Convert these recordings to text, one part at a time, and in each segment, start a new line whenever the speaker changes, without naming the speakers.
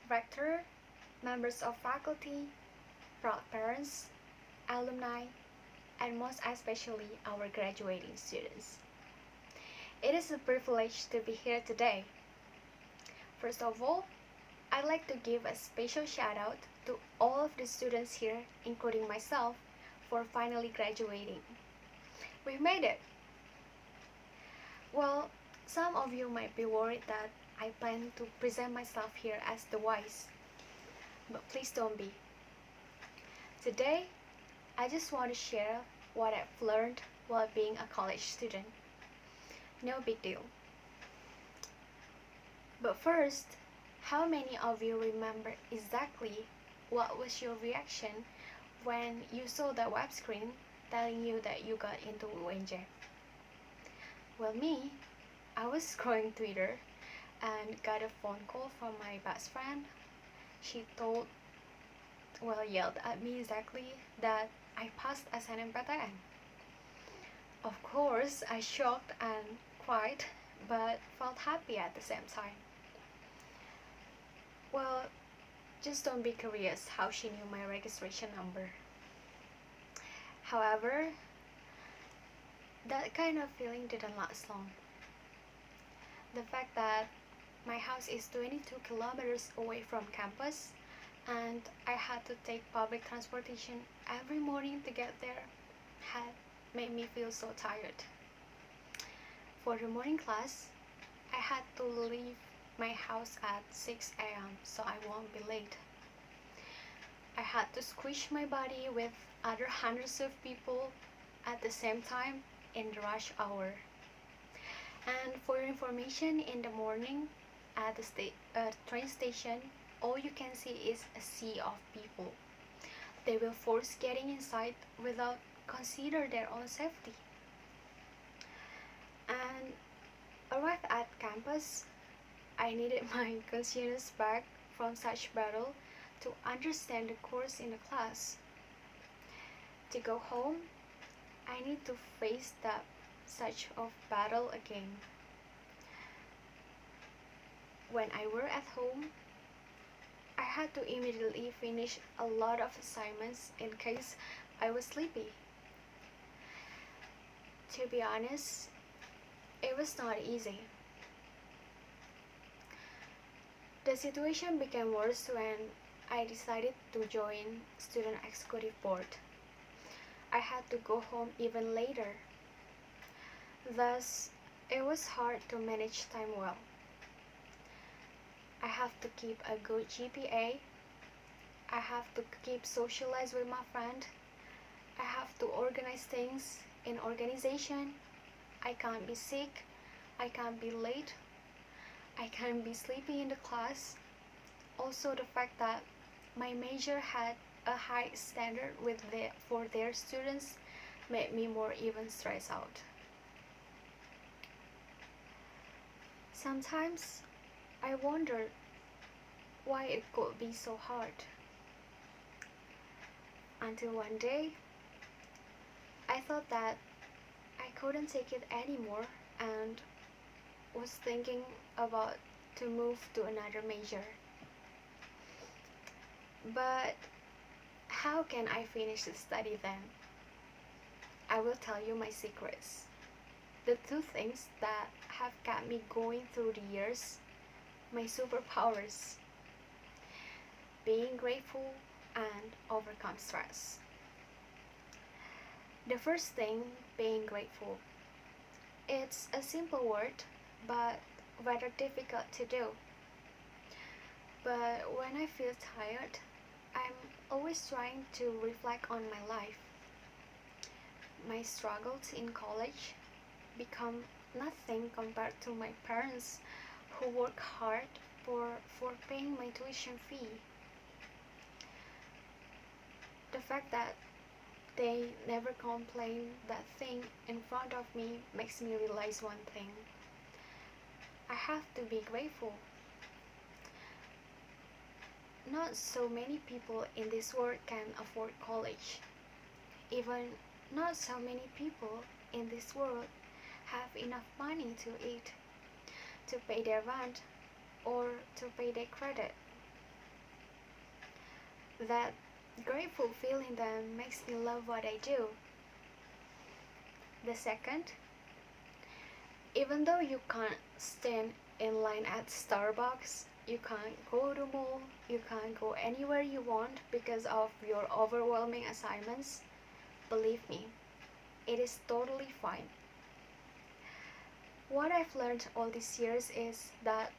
rector, members of faculty, proud parents, alumni, and most especially our graduating students. It is a privilege to be here today. First of all, I'd like to give a special shout out to all of the students here, including myself, for finally graduating. We made it! Well, some of you might be worried that I plan to present myself here as the wise, but please don't be. Today, I just want to share what I've learned while being a college student. No big deal. But first, how many of you remember exactly what was your reaction when you saw the web screen telling you that you got into UNJ? Well, me, I was scrolling Twitter and got a phone call from my best friend. She yelled at me exactly that I passed SNMPTN. Of course, I shocked and cried, but felt happy at the same time. Well, just don't be curious how she knew my registration number. However, that kind of feeling didn't last long. The fact that my house is 22 kilometers away from campus and I had to take public transportation every morning to get there had made me feel so tired. For the morning class, I had to leave my house at 6 a.m. so I won't be late. I had to squish my body with other hundreds of people at the same time in the rush hour. And for your information, in the morning at the train station, all you can see is a sea of people. They will force getting inside without consider their own safety. And arrived at campus, I needed my consciousness back from such battle to understand the course in the class. To go home, I need to face that such of battle again. When I were at home, I had to immediately finish a lot of assignments in case I was sleepy. To be honest, it was not easy. The situation became worse when I decided to join Student Executive Board. I had to go home even later. Thus, it was hard to manage time well. I have to keep a good GPA. I have to keep socialize with my friend. I have to organize things in organization. I can't be sick. I can't be late. I can't be sleepy in the class. Also, the fact that my major had a high standard for their students made me more even stressed out. Sometimes I wondered why it could be so hard. Until one day, I thought that I couldn't take it anymore and was thinking about to move to another major. But how can I finish the study then? I will tell you my secrets. The two things that have kept me going through the years, my superpowers. Being grateful and overcome stress. The first thing, being grateful. It's a simple word, but rather difficult to do. But when I feel tired, I'm always trying to reflect on my life. My struggles in college become nothing compared to my parents who work hard for paying my tuition fee. The fact that they never complain that thing in front of me makes me realize one thing. I have to be grateful. Not so many people in this world can afford college. Even not so many people in this world have enough money to eat, to pay their rent, or to pay their credit. That grateful feeling that makes me love what I do. The second, even though you can't stand in line at Starbucks, you can't go to mall, you can't go anywhere you want because of your overwhelming assignments, believe me, it is totally fine. What I've learned all these years is that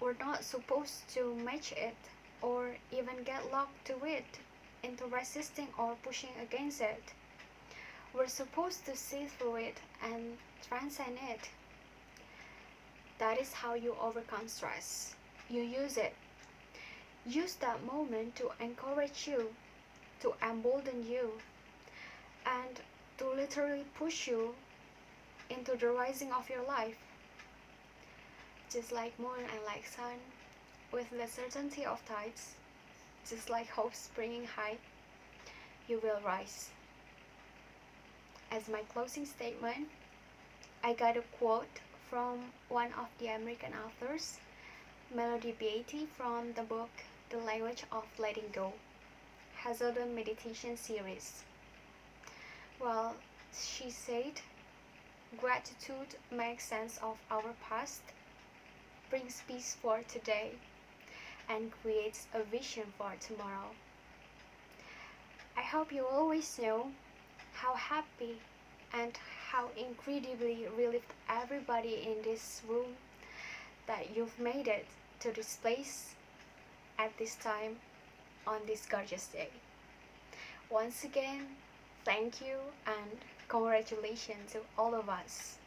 we're not supposed to match it or even get locked to it into resisting or pushing against it. We're supposed to see through it and transcend it. That is how you overcome stress. You use it. Use that moment to encourage you, to embolden you, and to literally push you into the rising of your life. Just like moon and like sun, with the certainty of tides, just like hope springing high, you will rise. As my closing statement, I got a quote from one of the American authors, Melody Beatty, from the book The Language of Letting Go, Hazelden Meditation Series. Well, she said, gratitude makes sense of our past, brings peace for today, and creates a vision for tomorrow. I hope you always know how happy and how incredibly relieved everybody in this room that you've made it to this place at this time on this gorgeous day. Once again, thank you and congratulations to all of us.